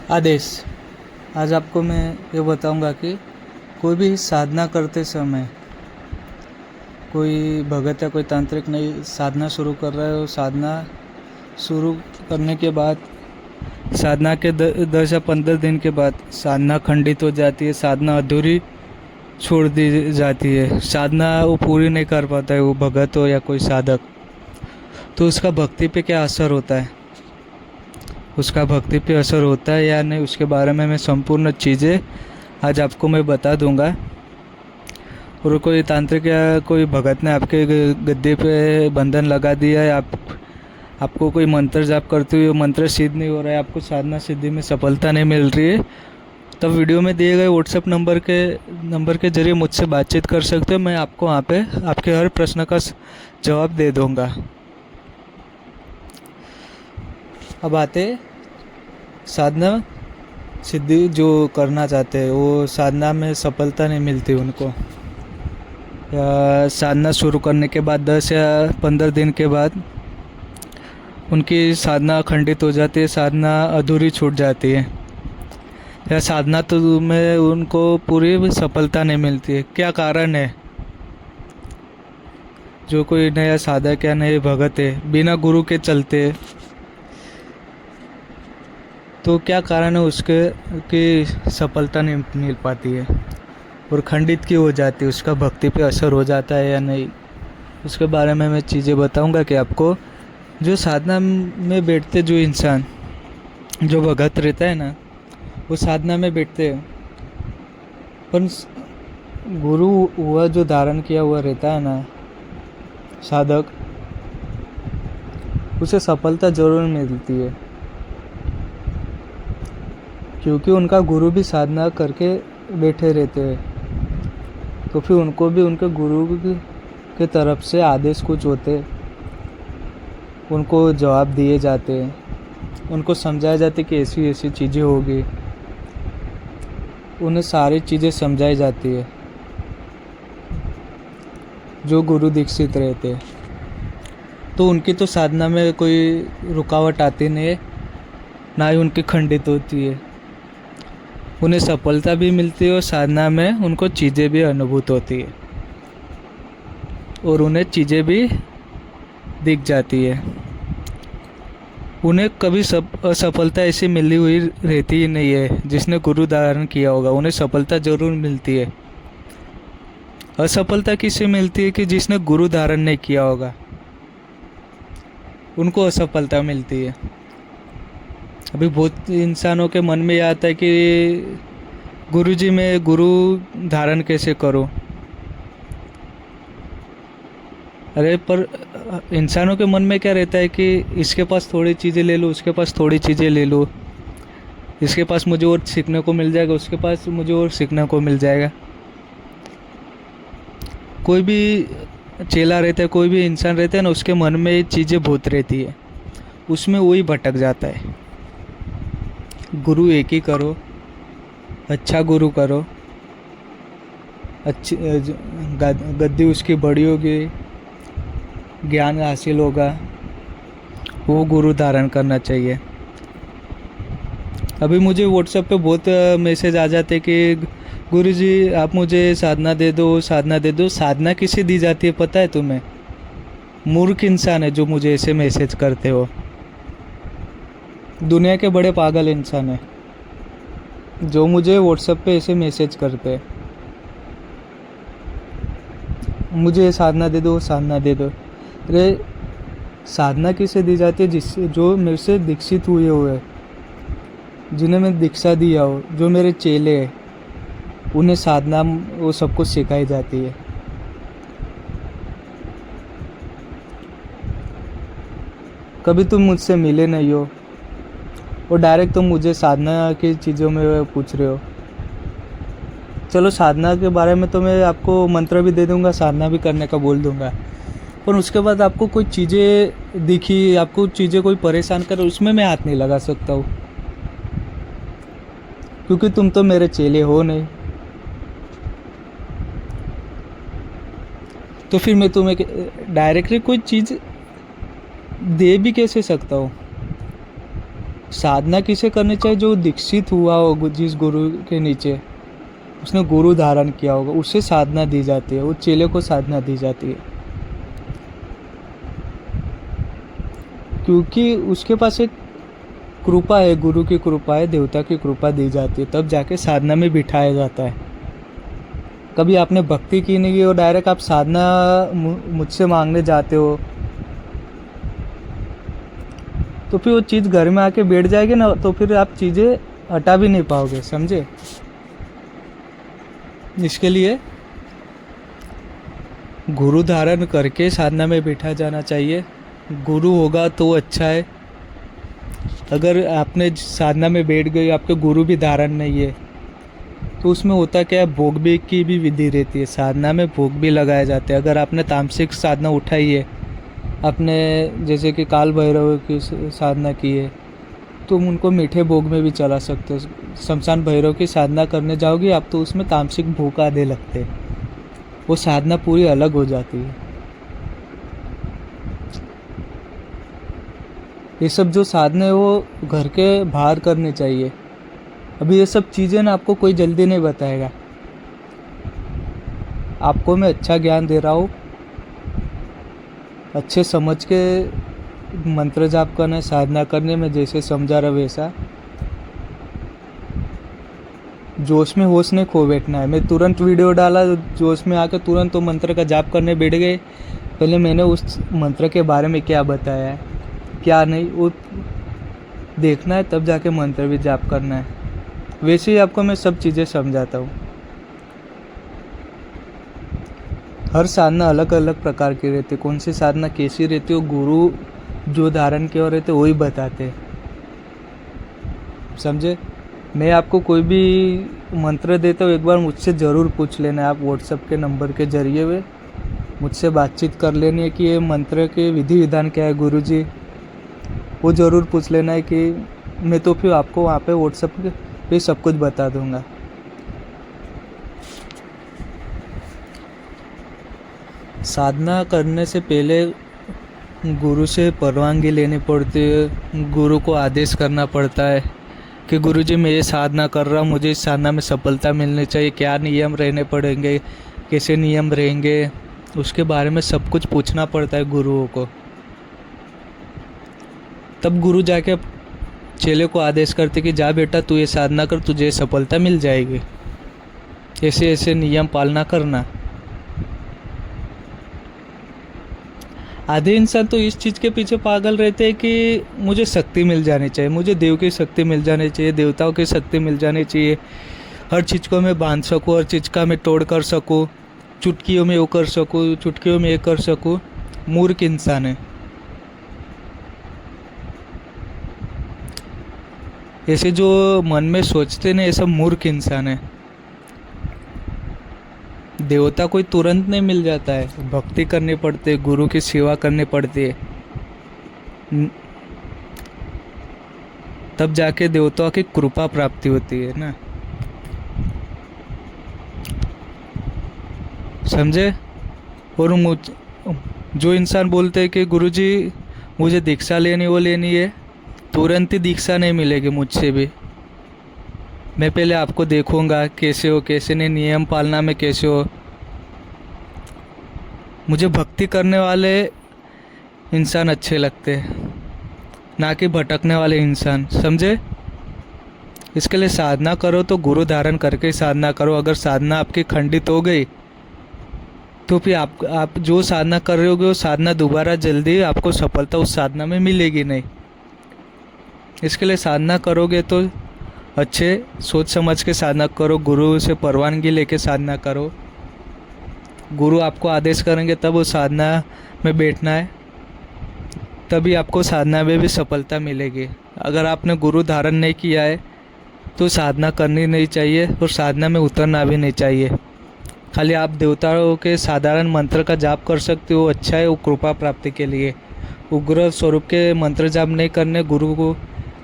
आदेश। आज आपको मैं ये बताऊंगा कि कोई भी साधना करते समय कोई भगत या कोई तांत्रिक नई साधना शुरू कर रहा है, वो साधना शुरू करने के बाद साधना के 10 या 15 दिन के बाद साधना खंडित हो जाती है, साधना अधूरी छोड़ दी जाती है, साधना वो पूरी नहीं कर पाता है, वो भगत हो या कोई साधक। तो उसका भक्ति पे क्या असर होता है, उसका भक्ति पे असर होता है या नहीं, उसके बारे में मैं संपूर्ण चीज़ें आज आपको मैं बता दूंगा। और कोई तांत्रिक या कोई भगत ने आपके गद्दे पे बंधन लगा दिया है, आपको कोई मंत्र जाप करते हुए मंत्र सिद्ध नहीं हो रहा है, आपको साधना सिद्धि में सफलता नहीं मिल रही है, तब वीडियो में दिए गए व्हाट्सएप नंबर के जरिए मुझसे बातचीत कर सकते हो। मैं आपको वहाँ पे आपके हर प्रश्न का जवाब दे दूँगा। अब आते साधना सिद्धि जो करना चाहते हैं, वो साधना में सफलता नहीं मिलती उनको, या साधना शुरू करने के बाद 10 या 15 दिन के बाद उनकी साधना खंडित हो जाती है, साधना अधूरी छूट जाती है, या साधना तो में उनको पूरी सफलता नहीं मिलती है। क्या कारण है? जो कोई नया साधक या नए भगत है, बिना गुरु के चलते, तो क्या कारण है उसके कि सफलता नहीं मिल पाती है और खंडित की हो जाती है, उसका भक्ति पे असर हो जाता है या नहीं, उसके बारे में मैं चीज़ें बताऊंगा कि आपको। जो साधना में बैठते जो इंसान, जो भगत रहता है ना, वो साधना में बैठते हैं, पर गुरु हुआ जो धारण किया हुआ रहता है ना साधक, उसे सफलता जरूर मिलती है, क्योंकि उनका गुरु भी साधना करके बैठे रहते हैं। तो फिर उनको भी उनके गुरु के तरफ से आदेश कुछ होते, उनको जवाब दिए जाते, उनको समझाया जाते कि ऐसी ऐसी चीज़ें होगी, उन्हें सारी चीज़ें समझाई जाती है। जो गुरु दीक्षित रहते, तो उनकी तो साधना में कोई रुकावट आती नहीं है, ना ही उनकी खंडित होती है, उन्हें सफलता भी मिलती है और साधना में उनको चीज़ें भी अनुभूत होती है और उन्हें चीज़ें भी दिख जाती है। उन्हें कभी असफलता ऐसी मिली हुई रहती ही नहीं है जिसने गुरु धारण किया होगा, उन्हें सफलता जरूर मिलती है। असफलता किससे मिलती है कि जिसने गुरु धारण नहीं किया होगा, उनको असफलता मिलती है। अभी बहुत इंसानों के मन में यह आता है कि गुरुजी मैं गुरु धारण कैसे करूं। अरे पर इंसानों के मन में क्या रहता है कि इसके पास थोड़ी चीज़ें ले लूँ, उसके पास थोड़ी चीज़ें ले लूँ, इसके पास मुझे और सीखने को मिल जाएगा, उसके पास मुझे और सीखने को मिल जाएगा। कोई भी चेला रहता है, कोई भी इंसान रहता है ना, उसके मन में चीज़ें बहुत रहती है, उसमें वही भटक जाता है। गुरु एक ही करो, अच्छा गुरु करो, अच्छी गद्दी उसकी बड़ी होगी, ज्ञान हासिल होगा, वो गुरु धारण करना चाहिए। अभी मुझे व्हाट्सएप पे बहुत मैसेज आ जाते कि गुरुजी आप मुझे साधना दे दो, साधना दे दो। साधना किसे दी जाती है पता है तुम्हें? मूर्ख इंसान है जो मुझे ऐसे मैसेज करते हो, दुनिया के बड़े पागल इंसान है जो मुझे व्हाट्सएप पे ऐसे मैसेज करते हैं, मुझे साधना दे दो, साधना दे दो। अरे साधना किसे दी जाती है? जिससे जो मेरे से दीक्षित हुए हुए, जिन्हें मैं दीक्षा दिया हो, जो मेरे चेले हैं, उन्हें साधना वो सबको सिखाई जाती है। कभी तुम मुझसे मिले नहीं हो और डायरेक्ट तुम मुझे साधना की चीज़ों में पूछ रहे हो। चलो साधना के बारे में तो मैं आपको मंत्र भी दे दूंगा, साधना भी करने का बोल दूंगा, पर उसके बाद आपको कोई चीज़ें दिखी, आपको चीज़ें कोई परेशान कर, उसमें मैं हाथ नहीं लगा सकता हूँ, क्योंकि तुम तो मेरे चेले हो नहीं। तो फिर मैं तुम्हें डायरेक्टली कोई चीज़ दे भी कैसे सकता हूँ? साधना किसे करनी चाहिए? जो दीक्षित हुआ हो जिस गुरु के नीचे, उसने गुरु धारण किया होगा, उससे साधना दी जाती है, वो चेले को साधना दी जाती है, क्योंकि उसके पास एक कृपा है, गुरु की कृपा है, देवता की कृपा दी जाती है, तब जाके साधना में बिठाया जाता है। कभी आपने भक्ति की नहीं है और डायरेक्ट आप साधना मुझसे मांगने जाते हो, तो फिर वो चीज़ घर में आके बैठ जाएगी ना, तो फिर आप चीज़ें हटा भी नहीं पाओगे, समझे? इसके लिए गुरु धारण करके साधना में बैठा जाना चाहिए। गुरु होगा तो अच्छा है। अगर आपने साधना में बैठ गए, आपके गुरु भी धारण नहीं है, तो उसमें होता क्या है, भोग भी की भी विधि रहती है। साधना में भोग भी लगाए जाते हैं। अगर आपने तामसिक साधना उठाई है, आपने जैसे कि काल भैरव की साधना की है, तुम उनको मीठे भोग में भी चला सकते हो। शमशान भैरव की साधना करने जाओगे आप, तो उसमें तामसिक भोग आधे लगते हैं, वो साधना पूरी अलग हो जाती है। ये सब जो साधना है वो घर के बाहर करनी चाहिए। अभी ये सब चीज़ें ना आपको कोई जल्दी नहीं बताएगा। आपको मैं अच्छा ज्ञान दे रहा हूँ, अच्छे समझ के मंत्र जाप करना, साधना करने में जैसे समझा रहा वैसा, जोश में होश नहीं खो बैठना है। मैं तुरंत वीडियो डाला, जोश में आकर तुरंत तो मंत्र का जाप करने बैठ गए। पहले मैंने उस मंत्र के बारे में क्या बताया है, क्या नहीं, वो देखना है, तब जाके मंत्र भी जाप करना है। वैसे ही आपको मैं सब चीज़ें समझाता हूँ। हर साधना अलग अलग प्रकार की रहती है। कौन सी साधना कैसी रहती है, वो गुरु जो धारण किए रहते वही बताते, समझे? मैं आपको कोई भी मंत्र देता हूँ, एक बार मुझसे ज़रूर पूछ लेना। आप व्हाट्सएप के नंबर के ज़रिए हुए मुझसे बातचीत कर लेनी है कि ये मंत्र के विधि विधान क्या है गुरुजी, वो ज़रूर पूछ लेना है कि मैं तो फिर आपको वहाँ पे व्हाट्सएप पे सब कुछ बता दूँगा। साधना करने से पहले गुरु से परवानगी लेनी पड़ती है, गुरु को आदेश करना पड़ता है कि गुरुजी मैं ये साधना कर रहा हूँ, मुझे इस साधना में सफलता मिलनी चाहिए, क्या नियम रहने पड़ेंगे, कैसे नियम रहेंगे, उसके बारे में सब कुछ पूछना पड़ता है गुरुओं को। तब गुरु जाके चेले को आदेश करते कि जा बेटा तू ये साधना कर, तुझे सफलता मिल जाएगी, ऐसे ऐसे नियम पालना करना। आधे इंसान तो इस चीज़ के पीछे पागल रहते हैं कि मुझे शक्ति मिल जानी चाहिए, मुझे देव की शक्ति मिल जानी चाहिए, देवताओं की शक्ति मिल जानी चाहिए, हर चीज़ को मैं बांध सकूँ, हर चीज़ का मैं तोड़ कर सकूँ, चुटकियों में वो कर सकूँ, चुटकियों में ये कर सकूँ। मूर्ख इंसान है। ऐसे जो मन में सोचते ना, ये सब मूर्ख इंसान है। देवता कोई तुरंत नहीं मिल जाता है, भक्ति करनी पड़ती है, गुरु की सेवा करनी पड़ती है, तब जाके देवताओं की कृपा प्राप्ति होती है ना, समझे? और जो इंसान बोलते हैं कि गुरुजी मुझे दीक्षा लेनी वो लेनी है, तुरंत ही दीक्षा नहीं मिलेगी मुझसे भी। मैं पहले आपको देखूंगा कैसे हो, कैसे नहीं, नियम पालना में कैसे हो। मुझे भक्ति करने वाले इंसान अच्छे लगते हैं, ना कि भटकने वाले इंसान, समझे? इसके लिए साधना करो तो गुरु धारण करके साधना करो। अगर साधना आपकी खंडित हो गई तो फिर आप जो साधना कर रहे होगे वो साधना दोबारा जल्दी आपको सफलता उस साधना में मिलेगी नहीं। इसके लिए साधना करोगे तो अच्छे सोच समझ के साधना करो, गुरु से परवानगी लेके साधना करो। गुरु आपको आदेश करेंगे तब उस साधना में बैठना है, तभी आपको साधना में भी सफलता मिलेगी। अगर आपने गुरु धारण नहीं किया है तो साधना करनी नहीं चाहिए और साधना में उतरना भी नहीं चाहिए। खाली आप देवताओं के साधारण मंत्र का जाप कर सकते हो, अच्छा है, वो कृपा प्राप्ति के लिए। उग्र स्वरूप के मंत्र जाप नहीं करने, गुरु को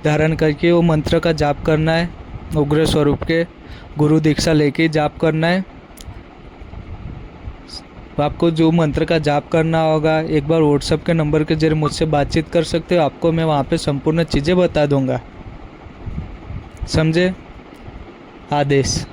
धारण करके वो मंत्र का जाप करना है, उग्र स्वरूप के गुरु दीक्षा लेके जाप करना है। तो आपको जो मंत्र का जाप करना होगा एक बार व्हाट्सएप के नंबर के जरिए मुझसे बातचीत कर सकते हो। आपको मैं वहाँ पे संपूर्ण चीज़ें बता दूंगा। समझे? आदेश।